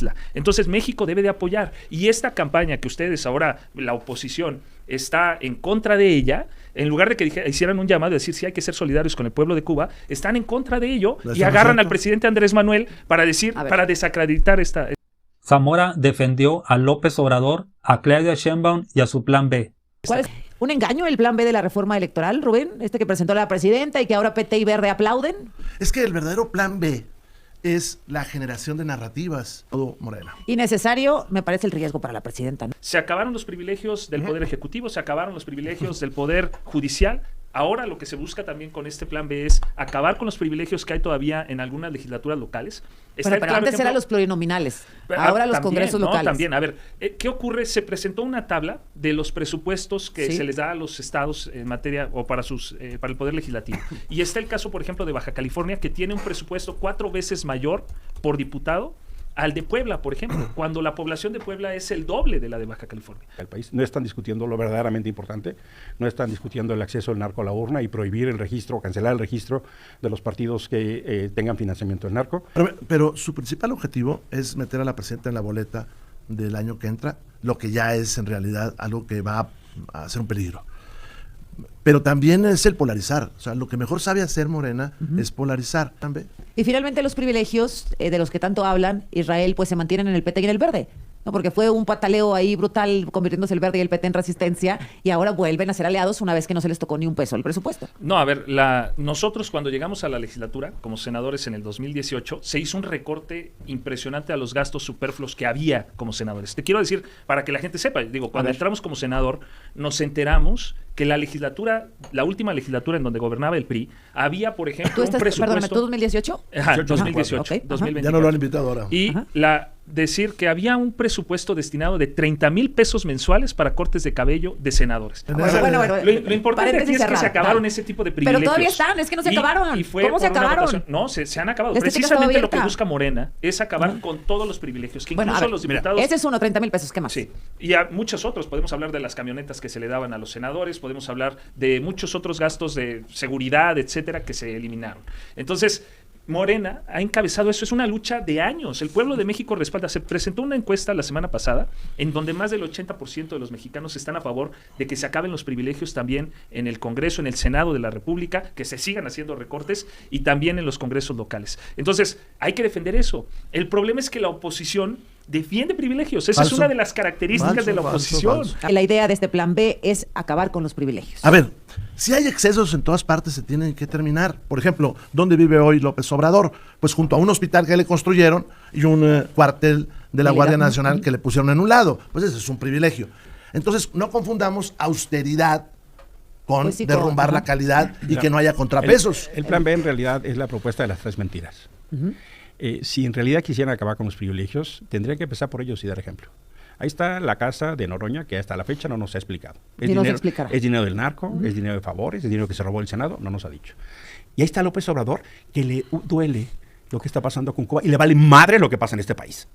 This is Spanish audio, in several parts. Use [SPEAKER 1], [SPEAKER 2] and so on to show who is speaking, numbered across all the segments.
[SPEAKER 1] isla. Entonces México debe de apoyar. Y esta campaña que ustedes ahora, la oposición, está en contra de ella, en lugar de que hicieran un llamado de decir si hay que ser solidarios con el pueblo de Cuba, están en contra de ello y agarran al presidente Andrés Manuel para decir, para desacreditar esta...
[SPEAKER 2] Zamora defendió a López Obrador, a Claudia Sheinbaum y a su plan B.
[SPEAKER 3] ¿Cuál es un engaño el plan B de la reforma electoral, Rubén? Que presentó la presidenta y que ahora PT y Verde aplauden.
[SPEAKER 4] Es que el verdadero plan B es la generación de narrativas, todo Morena.
[SPEAKER 3] Y necesario, me parece, el riesgo para la presidenta, ¿no?
[SPEAKER 1] Se acabaron los privilegios del Poder Ejecutivo, se acabaron los privilegios del Poder Judicial. Ahora lo que se busca también con este plan B es acabar con los privilegios que hay todavía en algunas legislaturas locales.
[SPEAKER 3] Pero antes eran los plurinominales, ahora los congresos locales.
[SPEAKER 1] También, a ver, ¿qué ocurre? Se presentó una tabla de los presupuestos que se les da a los estados en materia o para el Poder Legislativo. Y está el caso, por ejemplo, de Baja California, que tiene un presupuesto 4 veces mayor por diputado al de Puebla, por ejemplo, cuando la población de Puebla es el doble de la de Baja California.
[SPEAKER 5] El país no están discutiendo lo verdaderamente importante, no están discutiendo el acceso del narco a la urna y prohibir el registro, cancelar el registro de los partidos que tengan financiamiento del narco.
[SPEAKER 4] Pero su principal objetivo es meter a la presidenta en la boleta del año que entra, lo que ya es en realidad algo que va a ser un peligro. Pero también es el polarizar. O sea, lo que mejor sabe hacer Morena es polarizar.
[SPEAKER 3] Y finalmente los privilegios de los que tanto hablan, Israel, pues se mantienen en el PT y en el Verde, ¿no? Porque fue un pataleo ahí brutal convirtiéndose el Verde y el PT en resistencia y ahora vuelven a ser aliados una vez que no se les tocó ni un peso el presupuesto.
[SPEAKER 1] No, a ver, nosotros cuando llegamos a la legislatura como senadores en el 2018 se hizo un recorte impresionante a los gastos superfluos que había como senadores. Te quiero decir, para que la gente sepa, cuando entramos como senador nos enteramos que la última legislatura en donde gobernaba el PRI, había, por ejemplo, un presupuesto...
[SPEAKER 3] Perdóname, ¿tú 2018?
[SPEAKER 1] Ajá, 2018,
[SPEAKER 3] okay,
[SPEAKER 1] 2024.
[SPEAKER 4] Ya no lo han invitado ahora.
[SPEAKER 1] Y decir que había un presupuesto destinado de 30,000 pesos mensuales para cortes de cabello de senadores.
[SPEAKER 3] Bueno,
[SPEAKER 1] lo importante aquí es que se acabaron ese tipo de privilegios.
[SPEAKER 3] Pero todavía están, es que no se acabaron.
[SPEAKER 1] ¿Cómo se acabaron? No, se han acabado. Precisamente lo que busca Morena es acabar con todos los privilegios, que incluso los diputados...
[SPEAKER 3] Ese es uno, 30,000 pesos, ¿qué más?
[SPEAKER 1] Sí, y a muchos otros. Podemos hablar de las camionetas que se le daban a los senadores, podemos hablar de muchos otros gastos de seguridad, etcétera, que se eliminaron. Entonces, Morena ha encabezado eso, es una lucha de años. El pueblo de México respalda. Se presentó una encuesta la semana pasada en donde más del 80% de los mexicanos están a favor de que se acaben los privilegios también en el Congreso, en el Senado de la República, que se sigan haciendo recortes y también en los congresos locales. Entonces, hay que defender eso. El problema es que la oposición defiende privilegios. Esa es una de las características de la oposición.
[SPEAKER 3] La idea de este plan B es acabar con los privilegios.
[SPEAKER 4] A ver, si hay excesos en todas partes se tienen que terminar. Por ejemplo, ¿dónde vive hoy López Obrador? Pues junto a un hospital que le construyeron y un cuartel de la Guardia Nacional que le pusieron en un lado. Pues ese es un privilegio. Entonces, no confundamos austeridad con derrumbar la calidad y que no haya contrapesos.
[SPEAKER 5] El plan B en realidad es la propuesta de las 3 mentiras. Si en realidad quisieran acabar con los privilegios, tendrían que empezar por ellos y dar ejemplo. Ahí está la casa de Noroña, que hasta la fecha no nos ha explicado. Es dinero del narco, es dinero de favores, es dinero que se robó el Senado, no nos ha dicho. Y ahí está López Obrador, que le duele lo que está pasando con Cuba y le vale madre lo que pasa en este país.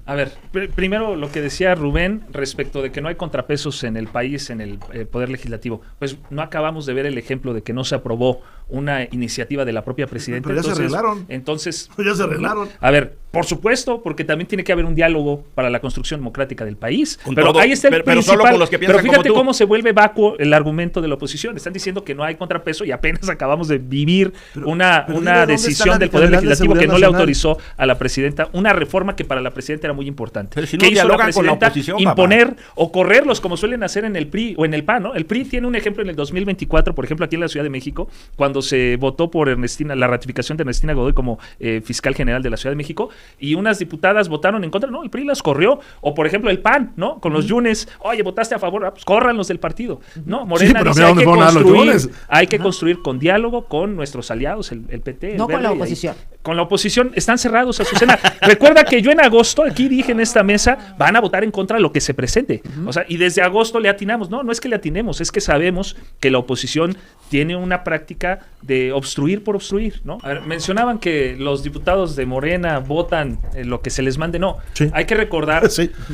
[SPEAKER 1] A ver, primero lo que decía Rubén respecto de que no hay contrapesos en el país, en el Poder Legislativo. Pues no acabamos de ver el ejemplo de que no se aprobó una iniciativa de la propia presidenta.
[SPEAKER 4] Pero ya se arreglaron.
[SPEAKER 1] Entonces,
[SPEAKER 4] ya se arreglaron.
[SPEAKER 1] A ver, por supuesto, porque también tiene que haber un diálogo para la construcción democrática del país. Pero ahí está el principal.
[SPEAKER 5] Solo con los que piensan
[SPEAKER 1] pero fíjate
[SPEAKER 5] como tú.
[SPEAKER 1] cómo se vuelve vacuo el argumento de la oposición. Están diciendo que no hay contrapeso y apenas acabamos de vivir una decisión del Poder Legislativo que no le autorizó a la presidenta una reforma que para la presidenta era muy importante.
[SPEAKER 5] Pero si no dialogan con la oposición,
[SPEAKER 1] imponer o correrlos como suelen hacer en el PRI o en el PAN, ¿no? El PRI tiene un ejemplo en el 2024, por ejemplo, aquí en la Ciudad de México, cuando se votó por la ratificación de Ernestina Godoy como fiscal general de la Ciudad de México, y unas diputadas votaron en contra, no, el PRI las corrió. O por ejemplo el PAN, ¿no? Con los Yunes, oye, votaste a favor, pues córranlos del partido. No, Morena dice hay que construir con diálogo con nuestros aliados, el PT.
[SPEAKER 3] No con la oposición.
[SPEAKER 1] Con la oposición, están cerrados, Azucena. Recuerda que yo en agosto, aquí dije en esta mesa, van a votar en contra de lo que se presente. O sea, y desde agosto le atinamos. No es que le atinemos, es que sabemos que la oposición tiene una práctica de obstruir por obstruir, ¿no? A ver, mencionaban que los diputados de Morena votan lo que se les mande. No, hay que recordar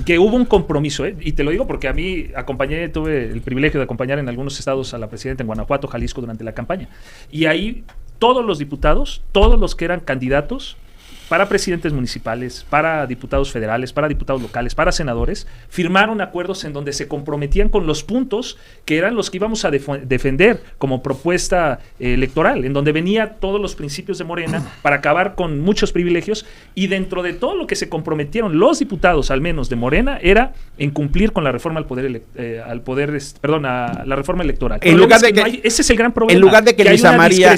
[SPEAKER 1] que hubo un compromiso, y te lo digo porque a mí tuve el privilegio de acompañar en algunos estados a la presidenta en Guanajuato, Jalisco, durante la campaña. Y ahí todos los diputados, todos los que eran candidatos, para presidentes municipales, para diputados federales, para diputados locales, para senadores, firmaron acuerdos en donde se comprometían con los puntos que eran los que íbamos a defender como propuesta electoral, en donde venía todos los principios de Morena para acabar con muchos privilegios, y dentro de todo lo que se comprometieron los diputados, al menos de Morena, era en cumplir con la reforma a la reforma electoral. Ese es el gran problema.
[SPEAKER 5] En lugar de que Luisa María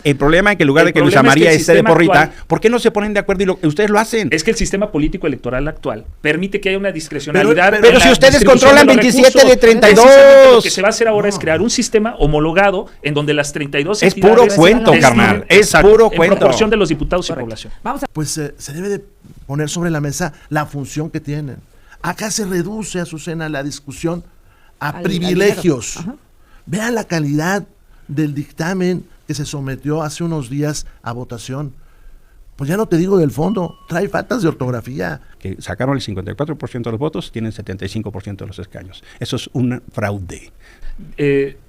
[SPEAKER 1] el
[SPEAKER 5] problema es que en lugar de que Luisa María esté de porrita, ¿por qué no se ponen de acuerdo y ustedes lo hacen?
[SPEAKER 1] Es que el sistema político electoral actual permite que haya una discrecionalidad.
[SPEAKER 5] Pero si ustedes controlan 27 de 32.
[SPEAKER 1] Lo que se va a hacer ahora es crear un sistema homologado en donde las 32
[SPEAKER 5] es puro cuento, carnal. Es puro cuento.
[SPEAKER 1] En proporción de los diputados y población.
[SPEAKER 4] Pues se debe de poner sobre la mesa la función que tienen. Acá se reduce, Azucena, la discusión a privilegios. Vean la calidad del dictamen que se sometió hace unos días a votación. Pues ya no te digo del fondo, trae faltas de ortografía.
[SPEAKER 5] Que sacaron el 54% de los votos, tienen 75% de los escaños. Eso es un fraude.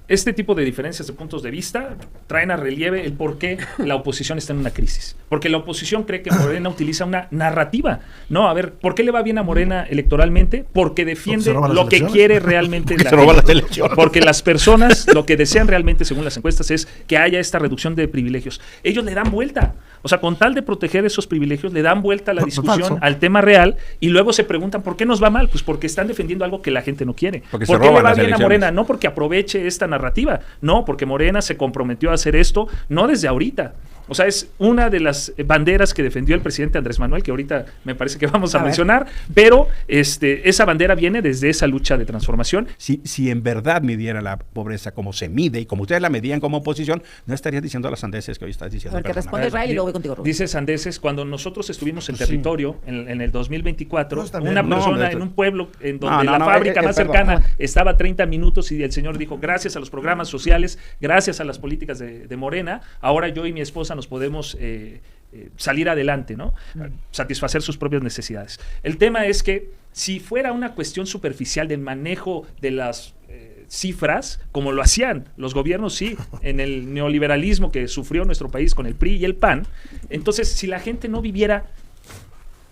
[SPEAKER 1] Este tipo de diferencias de puntos de vista traen a relieve el por qué la oposición está en una crisis. Porque la oposición cree que Morena utiliza una narrativa. No, a ver, ¿por qué le va bien a Morena electoralmente? Porque defiende lo que quiere realmente la gente. Porque las personas lo que desean realmente, según las encuestas, es que haya esta reducción de privilegios. Ellos le dan vuelta. O sea, con tal de proteger esos privilegios, le dan vuelta a la discusión, al tema real, y luego se preguntan, ¿por qué nos va mal? Pues porque están defendiendo algo que la gente no quiere. ¿Por qué le va bien a Morena? No porque aproveche esta narrativa, no, porque Morena se comprometió a hacer esto, no desde ahorita. O sea, es una de las banderas que defendió el presidente Andrés Manuel, que ahorita me parece que vamos a mencionar, pero esa bandera viene desde esa lucha de transformación.
[SPEAKER 5] Si en verdad midiera la pobreza como se mide y como ustedes la medían como oposición, no estarías diciendo las sandeces que hoy estás diciendo.
[SPEAKER 3] Porque responde Israel y luego voy contigo, Rubén.
[SPEAKER 1] Dice sandeces, cuando nosotros estuvimos en territorio, en el 2024, una persona en un pueblo en donde la fábrica más cercana estaba a 30 minutos y el señor dijo, gracias a los programas sociales, gracias a las políticas de Morena, ahora yo y mi esposa nos podemos salir adelante, ¿no? Satisfacer sus propias necesidades. El tema es que si fuera una cuestión superficial del manejo de las cifras, como lo hacían los gobiernos, sí, en el neoliberalismo que sufrió nuestro país con el PRI y el PAN, entonces si la gente no viviera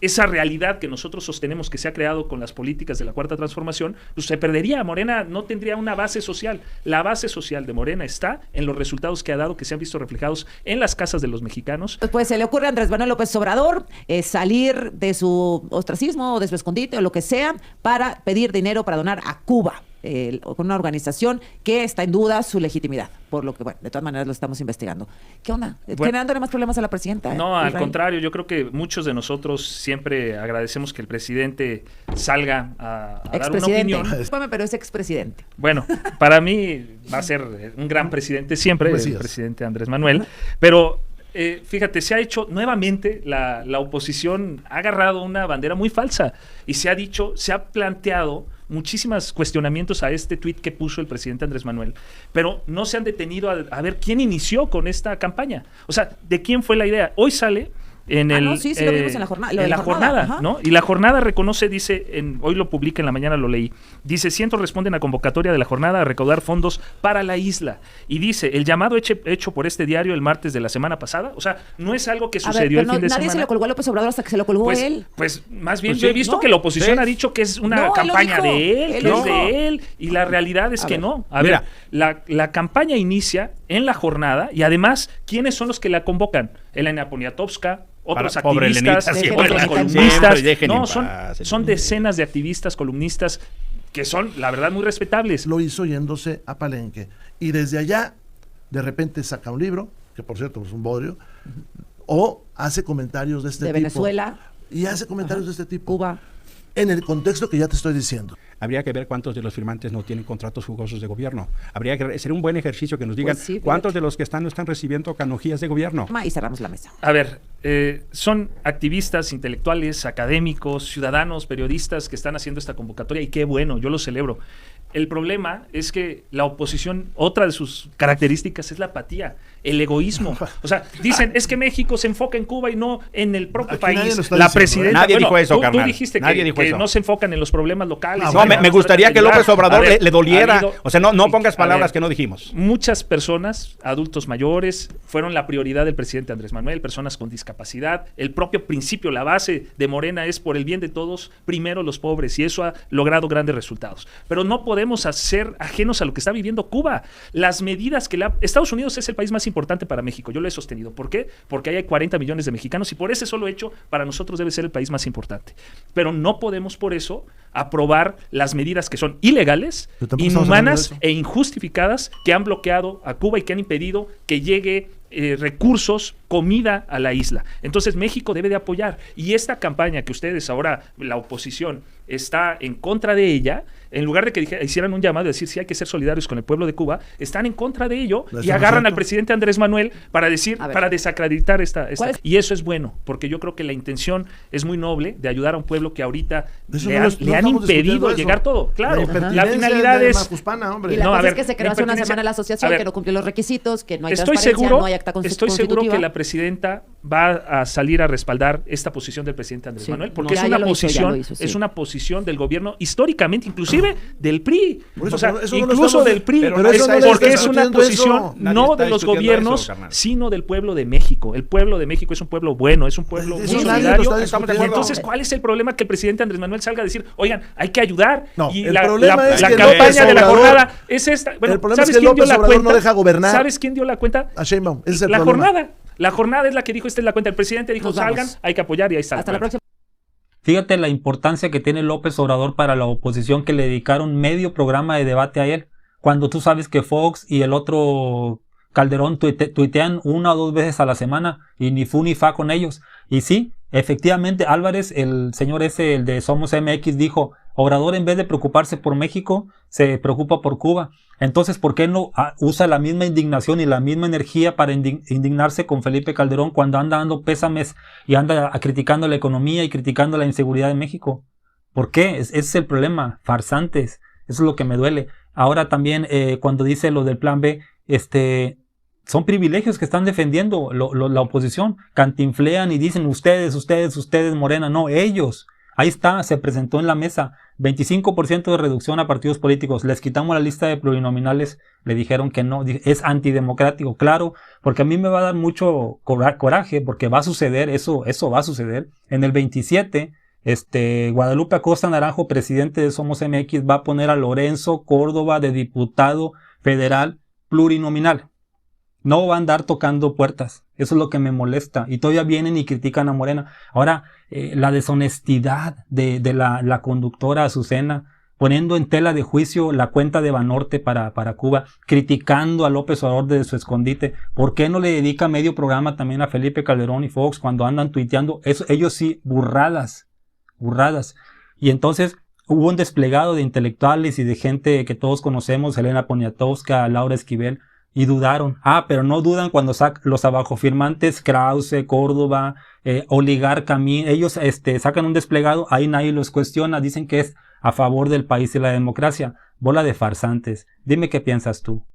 [SPEAKER 1] esa realidad que nosotros sostenemos que se ha creado con las políticas de la Cuarta Transformación, pues se perdería. Morena no tendría una base social. La base social de Morena está en los resultados que ha dado, que se han visto reflejados en las casas de los mexicanos.
[SPEAKER 3] Pues se le ocurre a Andrés Manuel López Obrador salir de su ostracismo o de su escondite o lo que sea para pedir dinero para donar a Cuba. Con una organización que está en duda su legitimidad, por lo que, bueno, de todas maneras lo estamos investigando. ¿Qué onda? ¿Generándole más problemas a la presidenta?
[SPEAKER 1] No, al contrario, yo creo que muchos de nosotros siempre agradecemos que el presidente salga a dar una opinión.
[SPEAKER 3] Pero es expresidente.
[SPEAKER 1] Bueno, para mí va a ser un gran presidente siempre, el presidente Andrés Manuel, pero fíjate, se ha hecho nuevamente, la oposición ha agarrado una bandera muy falsa y se ha planteado muchísimos cuestionamientos a este tuit que puso el presidente Andrés Manuel, pero no se han detenido a ver quién inició con esta campaña. O sea, ¿de quién fue la idea? Hoy sale en lo vimos en la jornada. En la jornada, ¿no? Y la jornada reconoce, dice, hoy lo publica en la mañana, lo leí, dice, cientos responden a convocatoria de la jornada a recaudar fondos para la isla. Y dice, el llamado hecho por este diario el martes de la semana pasada, o sea, no es algo que sucedió el fin de semana.
[SPEAKER 3] Nadie se lo colgó a López Obrador hasta que se lo colgó él.
[SPEAKER 1] Pues más bien yo he visto que la oposición ha dicho que es una campaña de él, que es de él, y la realidad es que no. A ver, la campaña inicia en la jornada y además, ¿quiénes son los que la convocan? Elena Poniatowska, otros activistas, otros columnistas. No, son decenas de activistas, columnistas que son, la verdad, muy respetables.
[SPEAKER 4] Lo hizo yéndose a Palenque. Y desde allá, de repente saca un libro, que por cierto es un bodrio, o hace comentarios de este tipo.
[SPEAKER 3] De Venezuela.
[SPEAKER 4] Y hace comentarios de este tipo.
[SPEAKER 3] Cuba.
[SPEAKER 4] En el contexto que ya te estoy diciendo.
[SPEAKER 5] Habría que ver cuántos de los firmantes no tienen contratos jugosos de gobierno. Habría que ser un buen ejercicio que nos digan cuántos de los que no están recibiendo canonjías de gobierno.
[SPEAKER 3] Y cerramos la mesa.
[SPEAKER 1] A ver, son activistas, intelectuales, académicos, ciudadanos, periodistas que están haciendo esta convocatoria y qué bueno, yo lo celebro. El problema es que la oposición, otra de sus características es la apatía, el egoísmo. O sea, dicen, es que México se enfoca en Cuba y no en el propio
[SPEAKER 4] Aquí nadie
[SPEAKER 1] país.
[SPEAKER 4] lo está
[SPEAKER 1] La
[SPEAKER 4] diciendo,
[SPEAKER 1] presidenta,
[SPEAKER 5] Nadie dijo eso,
[SPEAKER 1] tú
[SPEAKER 5] carnal.
[SPEAKER 1] dijiste
[SPEAKER 5] Nadie
[SPEAKER 1] que,
[SPEAKER 5] dijo
[SPEAKER 1] que
[SPEAKER 5] eso.
[SPEAKER 1] no se enfocan en los problemas locales.
[SPEAKER 5] No, me gustaría que López Obrador le doliera.
[SPEAKER 1] Ha habido-
[SPEAKER 5] O sea, no pongas
[SPEAKER 1] a
[SPEAKER 5] palabras
[SPEAKER 1] ver,
[SPEAKER 5] que no dijimos.
[SPEAKER 1] Muchas personas, adultos mayores, fueron la prioridad del presidente Andrés Manuel, personas con discapacidad. El propio principio, la base de Morena es por el bien de todos, primero los pobres, y eso ha logrado grandes resultados. Pero no podemos ser ajenos a lo que está viviendo Cuba. Las medidas que Estados Unidos es el país más importante para México, yo lo he sostenido. ¿Por qué? Porque ahí hay 40 millones de mexicanos y por ese solo hecho, para nosotros debe ser el país más importante. Pero no podemos por eso aprobar las medidas que son ilegales,
[SPEAKER 4] Pero tampoco estamos hablando de
[SPEAKER 1] inhumanas
[SPEAKER 4] eso.
[SPEAKER 1] e injustificadas que han bloqueado a Cuba y que han impedido que llegue recursos, comida a la isla. Entonces México debe de apoyar. Y esta campaña que ustedes ahora, la oposición, está en contra de ella, en lugar de que hicieran un llamado a decir si hay que ser solidarios con el pueblo de Cuba, están en contra de ello
[SPEAKER 4] ¿Eso
[SPEAKER 1] y
[SPEAKER 4] no es
[SPEAKER 1] agarran
[SPEAKER 4] cierto?
[SPEAKER 1] al presidente Andrés Manuel para decir,
[SPEAKER 3] A ver.
[SPEAKER 1] para desacreditar esta.
[SPEAKER 3] ¿Cuál es?
[SPEAKER 1] Y eso es bueno, porque yo creo que la intención es muy noble de ayudar a un pueblo que ahorita
[SPEAKER 4] Eso
[SPEAKER 1] le
[SPEAKER 4] no
[SPEAKER 1] han,
[SPEAKER 4] lo- no
[SPEAKER 1] le han
[SPEAKER 4] estamos
[SPEAKER 1] impedido
[SPEAKER 4] discutiendo
[SPEAKER 1] llegar
[SPEAKER 4] eso.
[SPEAKER 1] todo. Claro,
[SPEAKER 4] La
[SPEAKER 1] la
[SPEAKER 4] impertinencia
[SPEAKER 1] finalidad
[SPEAKER 4] de
[SPEAKER 1] es...
[SPEAKER 4] Macuspana, hombre.
[SPEAKER 3] Y la
[SPEAKER 1] No, a
[SPEAKER 3] cosa
[SPEAKER 1] ver,
[SPEAKER 3] es que se creó
[SPEAKER 1] la
[SPEAKER 3] hace una
[SPEAKER 1] impertinencia-
[SPEAKER 3] semana la asociación,
[SPEAKER 1] a ver,
[SPEAKER 3] que no cumplió los requisitos, que no hay
[SPEAKER 1] Estoy
[SPEAKER 3] transparencia,
[SPEAKER 1] seguro,
[SPEAKER 3] no hay acta
[SPEAKER 1] estoy seguro
[SPEAKER 3] constitutiva.
[SPEAKER 1] que la presidenta va a salir a respaldar esta posición del presidente Andrés
[SPEAKER 3] Sí,
[SPEAKER 1] Manuel,
[SPEAKER 3] no,
[SPEAKER 1] porque
[SPEAKER 3] ya
[SPEAKER 1] es una
[SPEAKER 3] lo hizo, ya
[SPEAKER 1] posición,
[SPEAKER 3] lo hizo, sí.
[SPEAKER 1] es una posición del gobierno históricamente, inclusive del PRI,
[SPEAKER 4] Por eso,
[SPEAKER 1] o sea,
[SPEAKER 4] pero eso no lo
[SPEAKER 1] incluso
[SPEAKER 4] estamos-
[SPEAKER 1] del PRI,
[SPEAKER 4] pero
[SPEAKER 5] eso no le
[SPEAKER 1] porque
[SPEAKER 5] está
[SPEAKER 1] es una
[SPEAKER 4] discutiendo
[SPEAKER 1] posición
[SPEAKER 4] eso.
[SPEAKER 5] Nadie
[SPEAKER 1] no
[SPEAKER 5] está
[SPEAKER 1] de los
[SPEAKER 5] discutiendo
[SPEAKER 1] gobiernos,
[SPEAKER 5] eso, carnal.
[SPEAKER 1] sino del pueblo de México. El pueblo de México es un pueblo bueno, es un pueblo
[SPEAKER 4] Eso
[SPEAKER 1] muy
[SPEAKER 4] nadie lo
[SPEAKER 1] solidario.
[SPEAKER 4] está
[SPEAKER 1] Y
[SPEAKER 4] discutiendo.
[SPEAKER 1] entonces, ¿cuál es el problema que el presidente Andrés Manuel salga a decir, oigan, hay que ayudar?
[SPEAKER 4] No,
[SPEAKER 1] y
[SPEAKER 4] el
[SPEAKER 1] la
[SPEAKER 4] problema es que
[SPEAKER 1] campaña
[SPEAKER 4] López
[SPEAKER 1] de la
[SPEAKER 4] Obrador-
[SPEAKER 1] jornada es esta. Bueno,
[SPEAKER 4] el problema es
[SPEAKER 1] ¿sabes
[SPEAKER 4] que
[SPEAKER 1] quién dio
[SPEAKER 4] López
[SPEAKER 1] la
[SPEAKER 4] Obrador
[SPEAKER 1] cuenta?
[SPEAKER 4] no deja gobernar
[SPEAKER 1] ¿Sabes quién dio la cuenta?
[SPEAKER 4] a Sheinbaum. Ese es el
[SPEAKER 1] La
[SPEAKER 4] problema.
[SPEAKER 1] jornada. La jornada es la que dijo, esta es la cuenta. El presidente dijo,
[SPEAKER 3] Nos vamos.
[SPEAKER 1] salgan, hay que apoyar y ahí está.
[SPEAKER 3] Hasta la próxima.
[SPEAKER 2] Fíjate la importancia que tiene López Obrador para la oposición, que le dedicaron medio programa de debate a él, cuando tú sabes que Fox y el otro Calderón tuitean 1 o 2 veces a la semana y ni fu ni fa con ellos. Y sí, efectivamente Álvarez, el señor ese, el de Somos MX, dijo, Obrador en vez de preocuparse por México, se preocupa por Cuba. Entonces, ¿por qué no usa la misma indignación y la misma energía para indignarse con Felipe Calderón cuando anda dando pésames y anda criticando la economía y criticando la inseguridad de México? ¿Por qué? Ese es el problema, farsantes. Eso es lo que me duele. Ahora también, cuando dice lo del plan B, son privilegios que están defendiendo la oposición. Cantinflean y dicen ustedes, Morena. No, ellos. Ahí está, se presentó en la mesa. 25% de reducción a partidos políticos. Les quitamos la lista de plurinominales. Le dijeron que no. Es antidemocrático. Claro, porque a mí me va a dar mucho coraje, porque va a suceder, eso va a suceder. En el 27, Guadalupe Acosta Naranjo, presidente de Somos MX, va a poner a Lorenzo Córdoba de diputado federal plurinominal. No va a andar tocando puertas. Eso es lo que me molesta. Y todavía vienen y critican a Morena. Ahora, la deshonestidad de la conductora Azucena, poniendo en tela de juicio la cuenta de Banorte para Cuba, criticando a López Obrador desde su escondite. ¿Por qué no le dedica medio programa también a Felipe Calderón y Fox cuando andan tuiteando? Eso, ellos sí, burradas. Y entonces hubo un desplegado de intelectuales y de gente que todos conocemos, Elena Poniatowska, Laura Esquivel, y dudaron. Pero no dudan cuando los abajofirmantes Krause, Córdoba, Oligar, Camín, ellos sacan un desplegado, ahí nadie los cuestiona, dicen que es a favor del país y la democracia. Bola de farsantes. Dime qué piensas tú.